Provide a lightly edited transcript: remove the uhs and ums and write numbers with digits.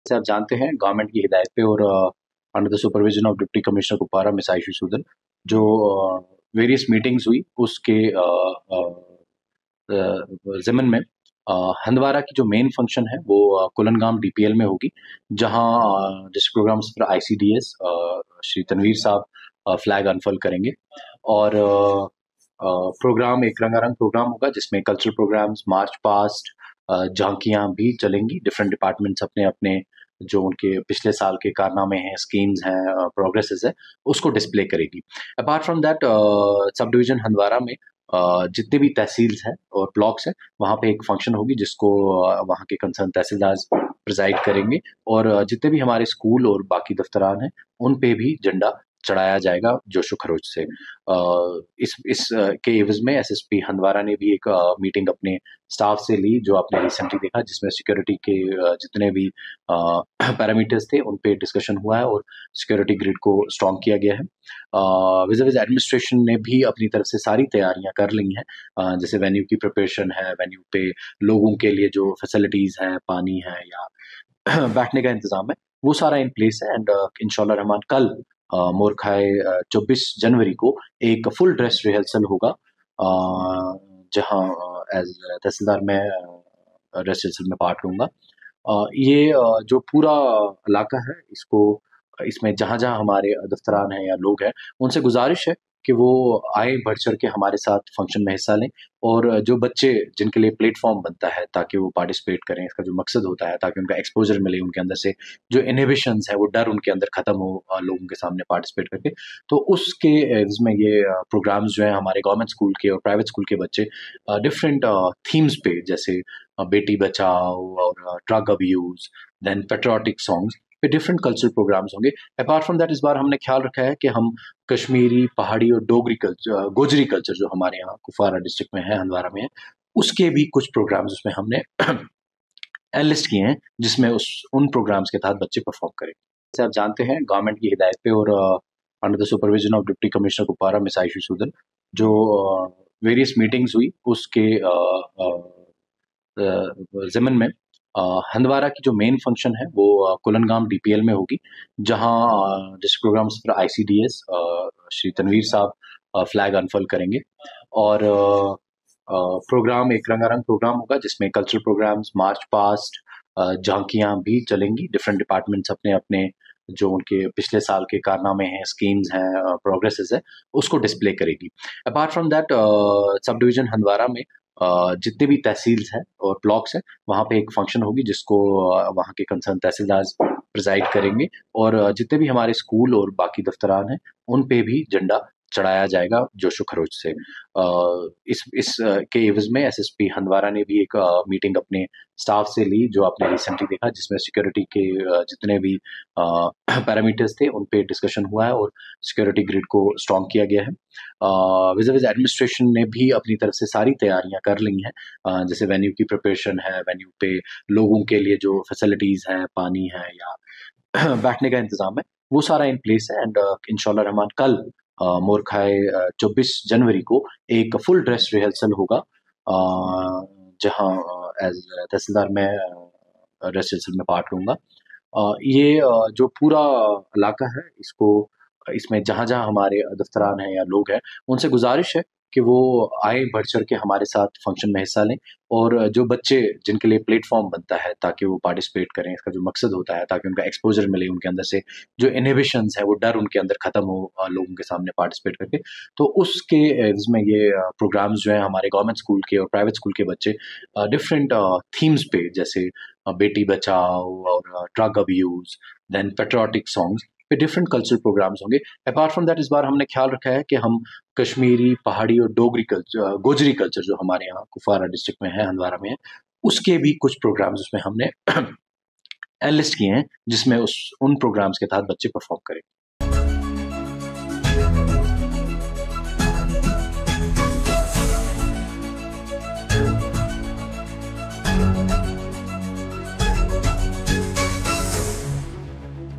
जैसे आप जानते हैं गवर्नमेंट की हिदायत पे और under the supervision of deputy commissioner Kupwara miss Aishu Sudan जो वेरियस मीटिंग्स हुई उसके ज़िमन में हंदवारा की जो मेन फंक्शन है वो कुलनगाम डीपीएल में होगी, जहां डिस्ट्रिक्ट प्रोग्राम्स पर आईसीडीएस श्री तनवीर साहब फ्लैग अनफर्ल करेंगे और प्रोग्राम एक रंगारंग प्रोग्राम होगा जिसमें कल्चरल प्रोग्राम्स, मार्च पास्ट, झांकियां भी चलेंगी। डिफरेंट डिपार्टमेंट्स अपने अपने जो उनके पिछले साल के कारनामे हैं, स्कीम्स हैं, प्रोग्रेसेस है, उसको डिस्प्ले करेगी। Apart from that sub division Handwara में जितने भी तहसील्स हैं और ब्लॉक्स हैं, वहाँ पे एक फंक्शन होगी जिसको वहाँ के कंसर्न तहसीलदार प्रिजाइड करेंगे और जितने भी हमारे स्कूल और बाकी दफ्तरान हैं, उन पे भी झंडा चढ़ाया जाएगा जोशो खरोच से। के एवज में एसएसपी हंदवारा ने भी एक मीटिंग अपने स्टाफ से ली, जो आपने रिसेंटली देखा, जिसमें सिक्योरिटी के जितने भी पैरामीटर्स थे उन पे डिस्कशन हुआ है और सिक्योरिटी ग्रिड को स्ट्रॉन्ग किया गया है। विजिट एडमिनिस्ट्रेशन ने भी अपनी तरफ से सारी तैयारियां कर ली हैं, जैसे वेन्यू की प्रिपरेशन है, वेन्यू पे लोगों के लिए जो फैसिलिटीज हैं, पानी है या बैठने का इंतजाम है, वो सारा इन प्लेस है। एंड इंशाल्लाह रहमान कल मोरखाए 24 जनवरी को एक फुल ड्रेस रिहर्सल होगा, जहां एज तहसीलदार मैं ड्रेस रिहर्सल में पार्ट लूंगा। ये जो पूरा इलाका है, इसमें जहाँ जहाँ हमारे दफ्तरान हैं या लोग हैं, उनसे गुजारिश है कि वो आए, बढ़ चढ़ के हमारे साथ फंक्शन में हिस्सा लें और जो बच्चे जिनके लिए प्लेटफॉर्म बनता है ताकि वो पार्टिसिपेट करें, इसका जो मकसद होता है ताकि उनका एक्सपोजर मिले, उनके अंदर से जो इनहिबिशंस है, वो डर उनके अंदर खत्म हो लोगों के सामने पार्टिसिपेट करके, तो उसके एवज ये प्रोग्राम्स जो हैं हमारे गवर्नमेंट स्कूल के और प्राइवेट स्कूल के बच्चे डिफरेंट थीम्स पे, जैसे बेटी बचाओ और drug abuse, then patriotic songs पे डिफरेंट कल्चरल प्रोग्राम्स होंगे। अपार्ट फ्रॉम दैट इस बार हमने ख्याल रखा है कि हम कश्मीरी, पहाड़ी और डोगरी कल्चर, गोजरी कल्चर जो हमारे यहाँ कुपवारा डिस्ट्रिक्ट में है, हंदवारा में है, उसके भी कुछ प्रोग्राम्स उसमें हमने एनलिस्ट किए हैं, जिसमें उन प्रोग्राम्स के तहत बच्चे परफॉर्म करें। जैसे आप जानते हैं गवर्नमेंट की हिदायत पे और under the supervision of deputy commissioner Kupwara miss Aishu Sudan जो वेरियस मीटिंग्स हुई उसके ज़िमन में हंदवारा की जो मेन फंक्शन है वो कुलनगाम डीपीएल में होगी, जहां डिस्ट्रिक्ट प्रोग्राम्स पर आईसीडीएस श्री तनवीर साहब फ्लैग अनफर्ल करेंगे और प्रोग्राम एक रंगारंग प्रोग्राम होगा जिसमें कल्चरल प्रोग्राम्स, मार्च पास्ट, झांकियां भी चलेंगी। डिफरेंट डिपार्टमेंट्स अपने अपने जो उनके पिछले साल के कारनामे हैं, स्कीम्स हैं, प्रोग्रेसेस है, उसको डिस्प्ले करेगी। Apart from that sub division Handwara में जितने भी तहसील्स हैं और ब्लॉक्स हैं, वहाँ पे एक फंक्शन होगी जिसको वहाँ के कंसर्न तहसीलदार प्रिजाइड करेंगे और जितने भी हमारे स्कूल और बाकी दफ्तरान हैं, उन पे भी झंडा चढ़ाया जाएगा जोशो खरोच से। के एवज में एसएसपी हंदवारा ने भी एक मीटिंग अपने स्टाफ से ली, जो आपने रिसेंटली देखा, जिसमें सिक्योरिटी के जितने भी पैरामीटर्स थे उन पे डिस्कशन हुआ है और सिक्योरिटी ग्रिड को स्ट्रॉन्ग किया गया है। विजिट एडमिनिस्ट्रेशन ने भी अपनी तरफ से सारी तैयारियां कर ली हैं, जैसे वेन्यू की प्रिपरेशन है, वेन्यू पे लोगों के लिए जो फैसिलिटीज हैं, पानी है या बैठने का इंतजाम है, वो सारा इन प्लेस है। एंड इंशाल्लाह रहमान कल मोरखाए 24 जनवरी को एक फुल ड्रेस रिहर्सल होगा, जहां एज तहसीलदार मैं ड्रेस रिहर्सल में पार्ट लूंगा। ये जो पूरा इलाका है, इसमें जहाँ जहाँ हमारे दफ्तरान हैं या लोग हैं, उनसे गुजारिश है कि वो आए, बढ़ चढ़ के हमारे साथ फंक्शन में हिस्सा लें और जो बच्चे जिनके लिए प्लेटफॉर्म बनता है ताकि वो पार्टिसिपेट करें, इसका जो मकसद होता है ताकि उनका एक्सपोजर मिले, उनके अंदर से जो इनहिबिशंस है, वो डर उनके अंदर खत्म हो लोगों के सामने पार्टिसिपेट करके, तो उसके एवज में ये प्रोग्राम्स जो हैं हमारे गवर्नमेंट स्कूल के और प्राइवेट स्कूल के बच्चे डिफरेंट थीम्स पे, जैसे बेटी बचाओ और drug abuse, then patriotic songs पे डिफरेंट कल्चरल प्रोग्राम्स होंगे। अपार्ट फ्रॉम दैट इस बार हमने ख्याल रखा है कि हम कश्मीरी, पहाड़ी और डोगरी कल्चर, गोजरी कल्चर जो हमारे यहाँ कुपवारा डिस्ट्रिक्ट में है, हंदवारा में है, उसके भी कुछ प्रोग्राम्स उसमें हमने एनलिस्ट किए हैं, जिसमें उन प्रोग्राम्स के तहत बच्चे परफॉर्म करें।